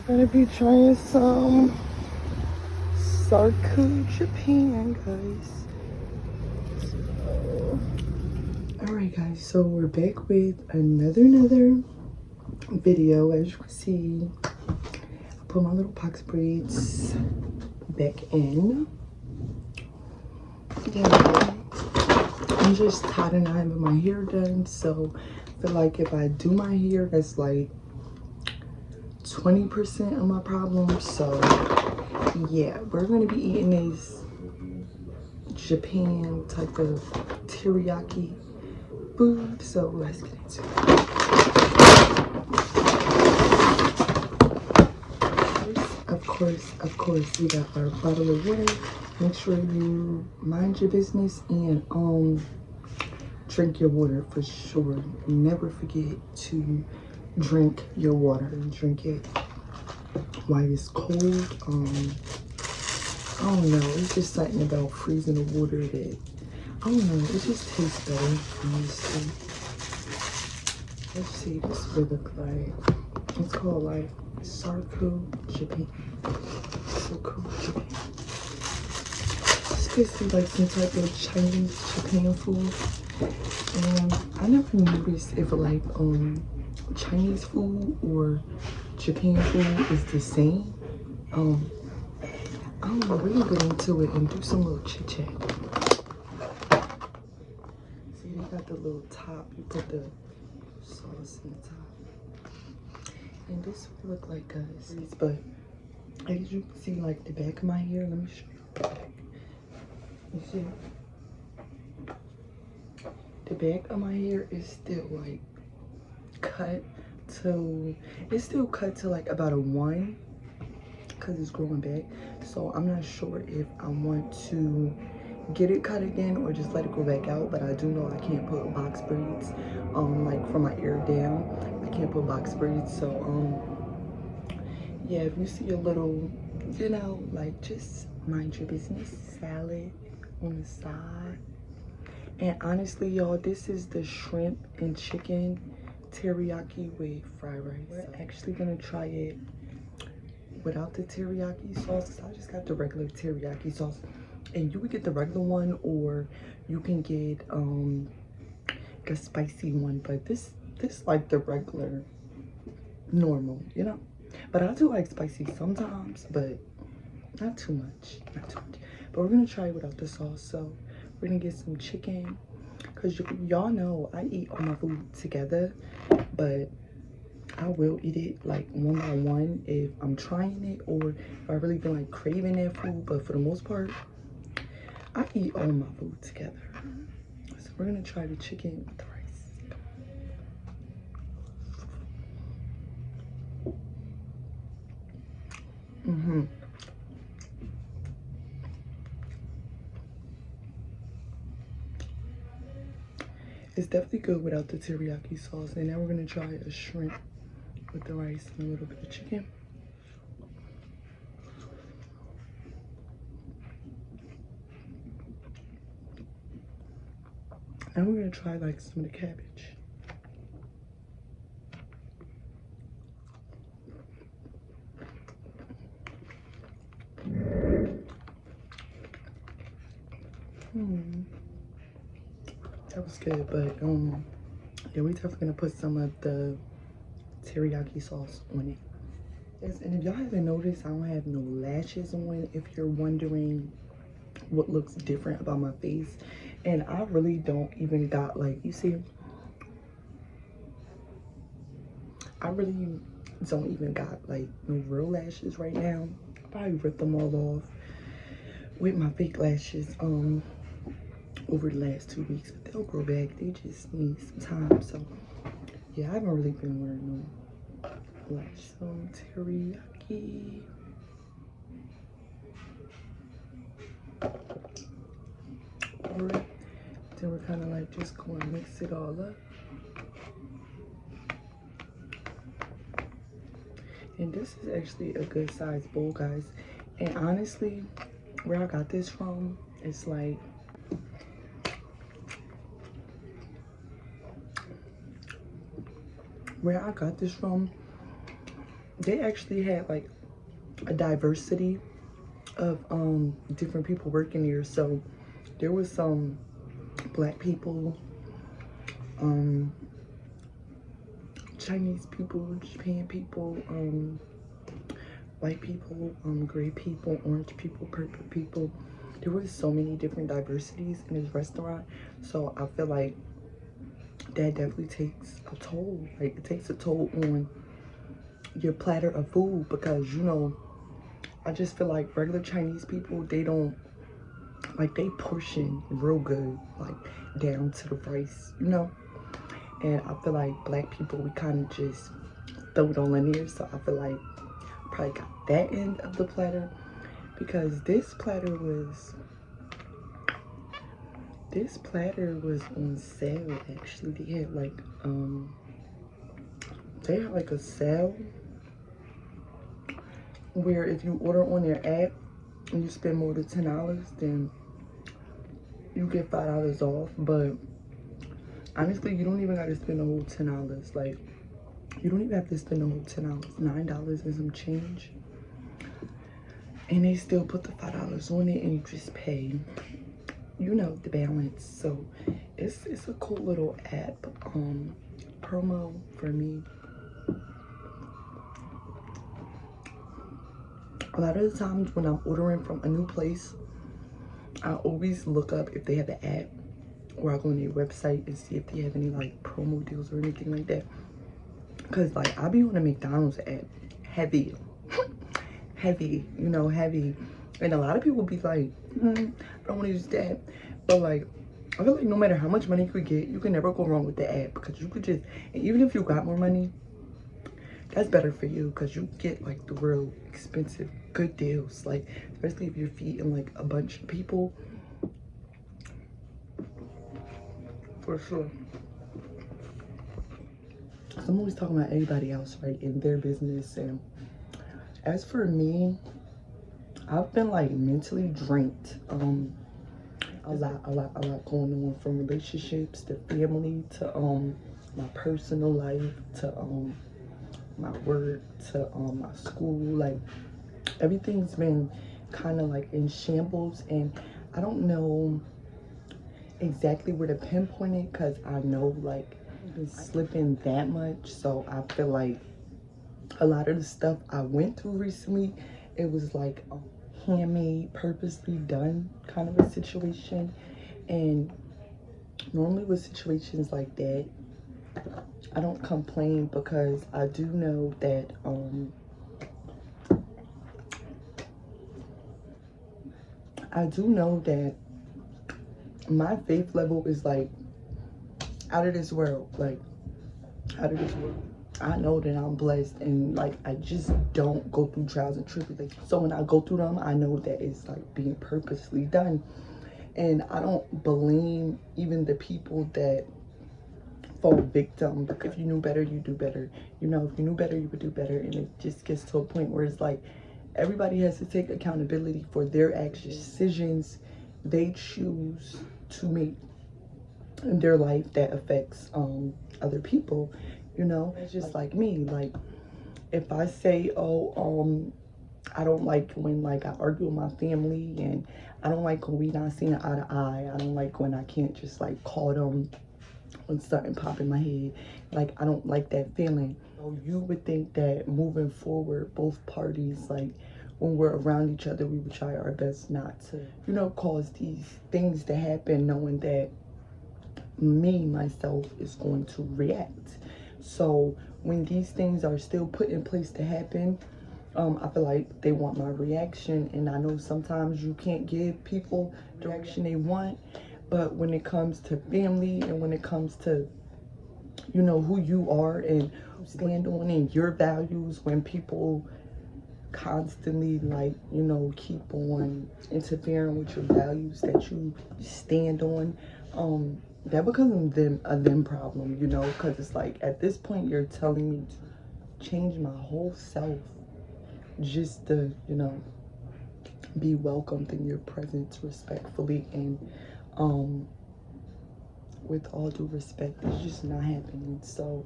We're gonna be trying some Sarku Japan, guys. Alright guys, so we're back with another video. As you can see, I put my little box braids back in. Yeah, I'm just tied and I have my hair done, so I feel like if I do my hair, that's like 20% of my problem. So yeah, we're gonna be eating this Japan type of teriyaki food, so let's get into it. Of course, we got our bottle of water. Make sure you mind your business and drink your water for sure. Never forget to drink your water and drink it while it's cold. I don't know, it's just something about freezing the water that, I don't know, it just tastes better, honestly. Let's see, this is what it looks like. It's called like Sarku Japan. Sarku Japan. This could be like some type of Chinese Japan food. And I never noticed if like Chinese food or Japan food is the same. I don't know, we're gonna get into it and do some little chit chat. See, they got the little top, you put the sauce in the top. And this would look like guys, but as you can see, like the back of my hair, let me show you the back. You see? The back of my hair is still like cut to, it's still cut to like about a 1 because it's growing back. So I'm not sure if I want to get it cut again or just let it go back out, but I do know I can't put box braids like from my ear down. I can't put box braids, so yeah, if you see a little, you know, like just mind your business, salad on the side. And honestly, y'all, this is the shrimp and chicken teriyaki with fried rice. We're actually gonna try it without the teriyaki sauce. I just got the regular teriyaki sauce, and you can get the regular one or you can get a spicy one, but this like the regular normal, you know. But I do like spicy sometimes, but not too much, but we're gonna try it without the sauce. So we're gonna get some chicken, because y'all know I eat all my food together, but I will eat it like one by one if I'm trying it or if I really feel like craving that food. But for the most part, I eat all my food together. So we're gonna try the chicken with the rice. It's definitely good without the teriyaki sauce. And now we're gonna try a shrimp with the rice and a little bit of chicken. And we're gonna try like some of the cabbage. That was good, but yeah, we definitely gonna put some of the teriyaki sauce on it. Yes, and if y'all haven't noticed, I don't have no lashes on. If you're wondering what looks different about my face, and I really don't even got like, you see, I really don't even got like no real lashes right now. I probably ripped them all off with my fake lashes over the last 2 weeks, but they'll grow back. They just need some time. So yeah, I haven't really been wearing no lash. Some teriyaki. Alright, then we're kind of like just going to mix it all up. And this is actually a good size bowl, guys. And honestly, where I got this from, it's like, where I got this from, they actually had like a diversity of different people working here. So there was some black people, um Chinese people, Japan people, white people, gray people, orange people, purple people. There was so many different diversities in this restaurant. So I feel like that definitely takes a toll. Like it takes a toll on your platter of food, because you know, I just feel like regular Chinese people, they don't like, they portion real good, like down to the rice, you know. And I feel like black people, we kind of just throw it all in there. So I feel like I probably got that end of the platter, because this platter was on sale. Actually, they had like a sale where if you order on their app and you spend more than $10, then you get $5 off. But honestly, you don't even gotta spend the whole $10. Like, you don't even have to spend the whole $10. $9 and some change, and they still put the $5 on it, and you just pay, you know, the balance. So it's a cool little app promo for me. A lot of the times when I'm ordering from a new place, I always look up if they have an app, or I go on their website and see if they have any like promo deals or anything like that. Cause like I be on the McDonald's app heavy, heavy, you know, heavy. And a lot of people be like, I don't want to use that. But like, I feel like no matter how much money you could get, you can never go wrong with the app, because you could just, and even if you got more money, that's better for you, because you get like the real expensive good deals. Like, especially if you're feeding like a bunch of people, for sure. I'm always talking about everybody else, right, in their business. And as for me, I've been like mentally drained. A lot going on, from relationships to family to my personal life to my work to my school. Like, everything's been kind of like in shambles, and I don't know exactly where to pinpoint it, because I know like I've been slipping that much. So I feel like a lot of the stuff I went through recently, it was like a handmade, purposely done kind of a situation. And normally with situations like that, I don't complain, because I do know that my faith level is like out of this world, like out of this world. I know that I'm blessed, and like I just don't go through trials and tribulations. So when I go through them, I know that it's like being purposely done. And I don't blame even the people that fall victim, because if you knew better, you do better. You know, if you knew better, you would do better. And it just gets to a point where it's like everybody has to take accountability for their actions, decisions they choose to make in their life that affects other people. You know, it's just like me. Like, if I say, oh, I don't like when like I argue with my family, and I don't like when we not seeing eye to eye. I don't like when I can't just like call them when something pop in my head. Like, I don't like that feeling. So you would think that moving forward, both parties, like when we're around each other, we would try our best not to, you know, cause these things to happen, knowing that me, myself, is going to react. So when these things are still put in place to happen, I feel like they want my reaction. And I know sometimes you can't give people the reaction they want, but when it comes to family, and when it comes to, you know, who you are and stand on and your values, when people constantly, like, you know, keep on interfering with your values that you stand on, that becomes a them problem, you know, because it's like at this point you're telling me to change my whole self just to, you know, be welcomed in your presence respectfully. And with all due respect, it's just not happening. So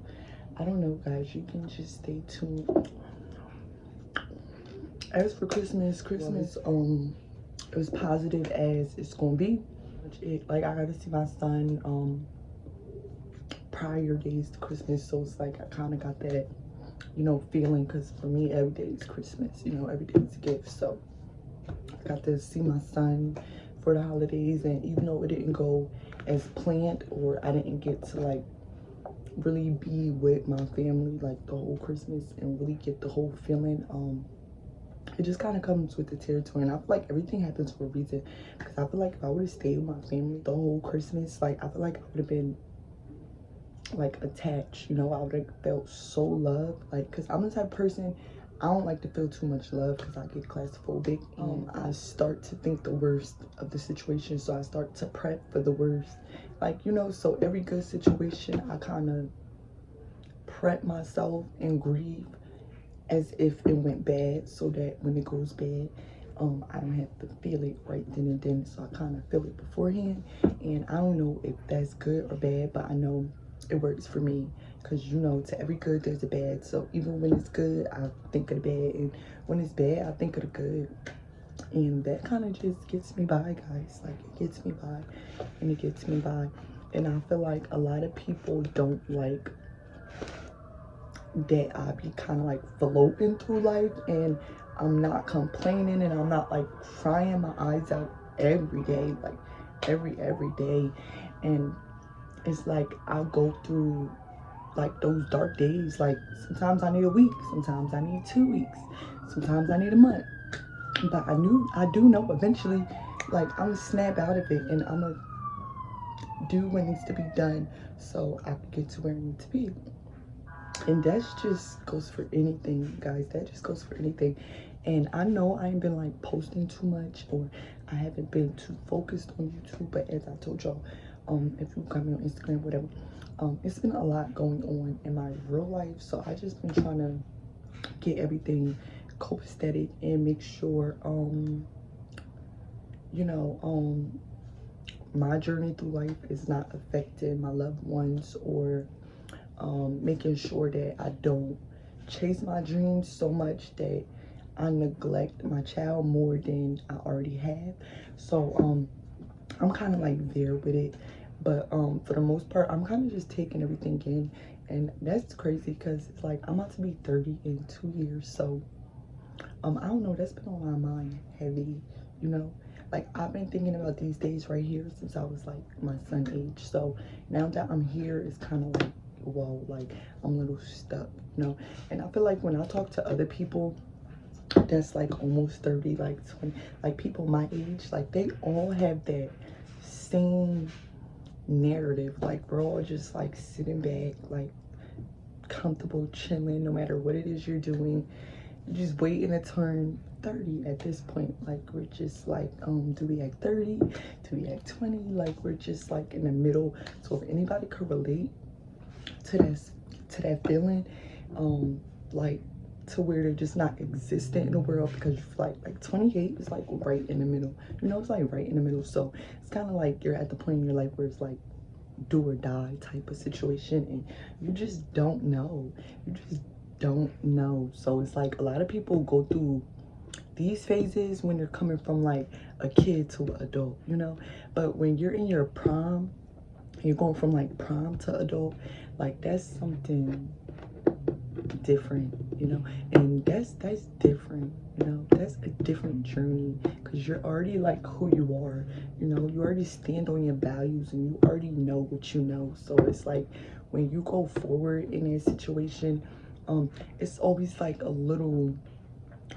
I don't know, guys, you can just stay tuned. As for Christmas, it was positive as it's gonna be. Like, I got to see my son prior days to Christmas, so it's like I kind of got that, you know, feeling, because for me every day is Christmas, you know, every day is a gift. So I got to see my son for the holidays, and even though it didn't go as planned, or I didn't get to like really be with my family like the whole Christmas and really get the whole feeling, it just kind of comes with the territory. And I feel like everything happens for a reason, because I feel like if I would have stayed with my family the whole Christmas, like I feel like I would have been like attached, you know. I would have felt so loved, like, because I'm the type of person, I don't like to feel too much love because I get claustrophobic. I start to think the worst of the situation, so I start to prep for the worst, like, you know. So every good situation, I kind of prep myself and grieve as if it went bad, so that when it goes bad, I don't have to feel it right then and then. So I kind of feel it beforehand, and I don't know if that's good or bad, but I know it works for me, because, you know, to every good there's a bad. So even when it's good, I think of the bad, and when it's bad, I think of the good, and that kind of just gets me by, guys. Like, it gets me by, and it gets me by. And I feel like a lot of people don't like that I be kind of like floating through life, and I'm not complaining, and I'm not like crying my eyes out every day, like every day. And it's like I'll go through like those dark days. Like, sometimes I need a week, sometimes I need 2 weeks, sometimes I need a month. But I do know eventually, like, I'm gonna snap out of it, and I'm gonna do what needs to be done so I can get to where I need to be. And that just goes for anything, guys. That just goes for anything. And I know I ain't been like posting too much, or I haven't been too focused on YouTube, but as I told y'all, if you got me on Instagram, whatever, it's been a lot going on in my real life. So I just been trying to get everything copacetic and make sure you know, my journey through life is not affecting my loved ones, or making sure that I don't chase my dreams so much that I neglect my child more than I already have. So I'm kind of like there with it, but for the most part, I'm kind of just taking everything in. And that's crazy, because it's like I'm about to be 30 in 2 years. So I don't know, that's been on my mind heavy, you know. Like, I've been thinking about these days right here since I was like my son age. So now that I'm here, it's kind of like, whoa, like, I'm a little stuck, you know. And I feel like when I talk to other people that's like almost 30, like 20, like people my age, like they all have that same narrative. Like, we're all just like sitting back, like comfortable, chilling, no matter what it is you're doing, just waiting to turn 30 at this point. Like, we're just like, do we act 30, do we act 20? Like, we're just like in the middle. So if anybody could relate to that feeling, like, to where they're just not existent in the world, because you feel like 28 is like right in the middle, you know. It's like right in the middle. So it's kind of like you're at the point in your life where it's like do or die type of situation, and you just don't know. You just don't know. So it's like a lot of people go through these phases when you're coming from like a kid to an adult, you know. But when you're in your prime, you're going from like prime to adult, like that's something different, you know. And that's different, you know. That's a different journey, because you're already like who you are, you know. You already stand on your values, and you already know what you know. So it's like when you go forward in a situation, it's always like a little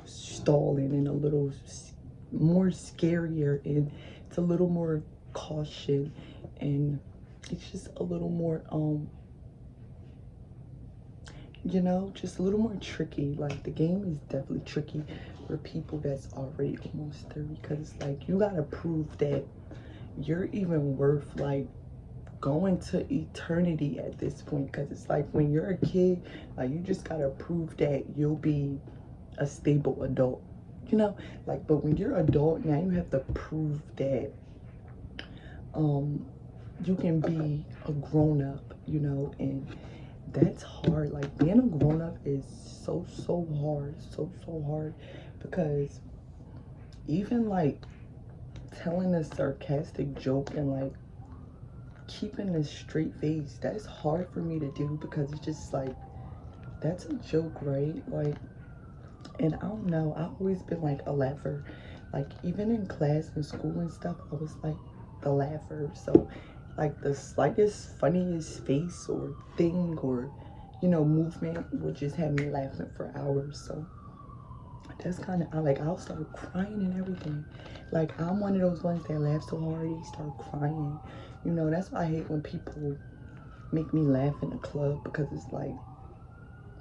stalling, and a little more scarier, and it's a little more caution, and it's just a little more you know, just a little more tricky. Like, the game is definitely tricky for people that's already almost 30, because like you gotta prove that you're even worth like going to eternity at this point. Because it's like when you're a kid, like, you just gotta prove that you'll be a stable adult, you know. Like, but when you're adult now, you have to prove that you can be a grown-up, you know. And that's hard. Like being a grown-up is so hard, so hard, because even like telling a sarcastic joke and like keeping a straight face, that's hard for me to do, because it's just like, that's a joke, right? Like, and I don't know, I've always been like a laugher. Like even in class and school and stuff, I was like the laugher. So like the slightest funniest face or thing or, you know, movement would just have me laughing for hours. So that's kind of, I like, I'll start crying and everything. Like I'm one of those ones that laugh so hard they start crying. You know, that's why I hate when people make me laugh in the club, because it's like,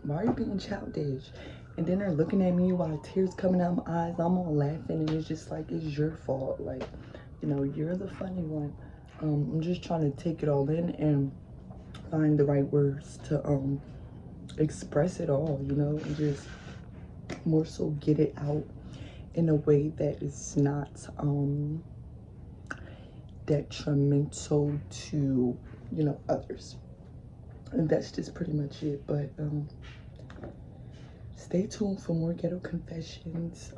why are you being childish? And then they're looking at me while tears coming out my eyes. I'm all laughing, and it's just like, it's your fault. Like, you know, you're the funny one. I'm just trying to take it all in and find the right words to express it all, you know, and just more so get it out in a way that is not detrimental to, you know, others. And that's just pretty much it. But stay tuned for more ghetto confessions.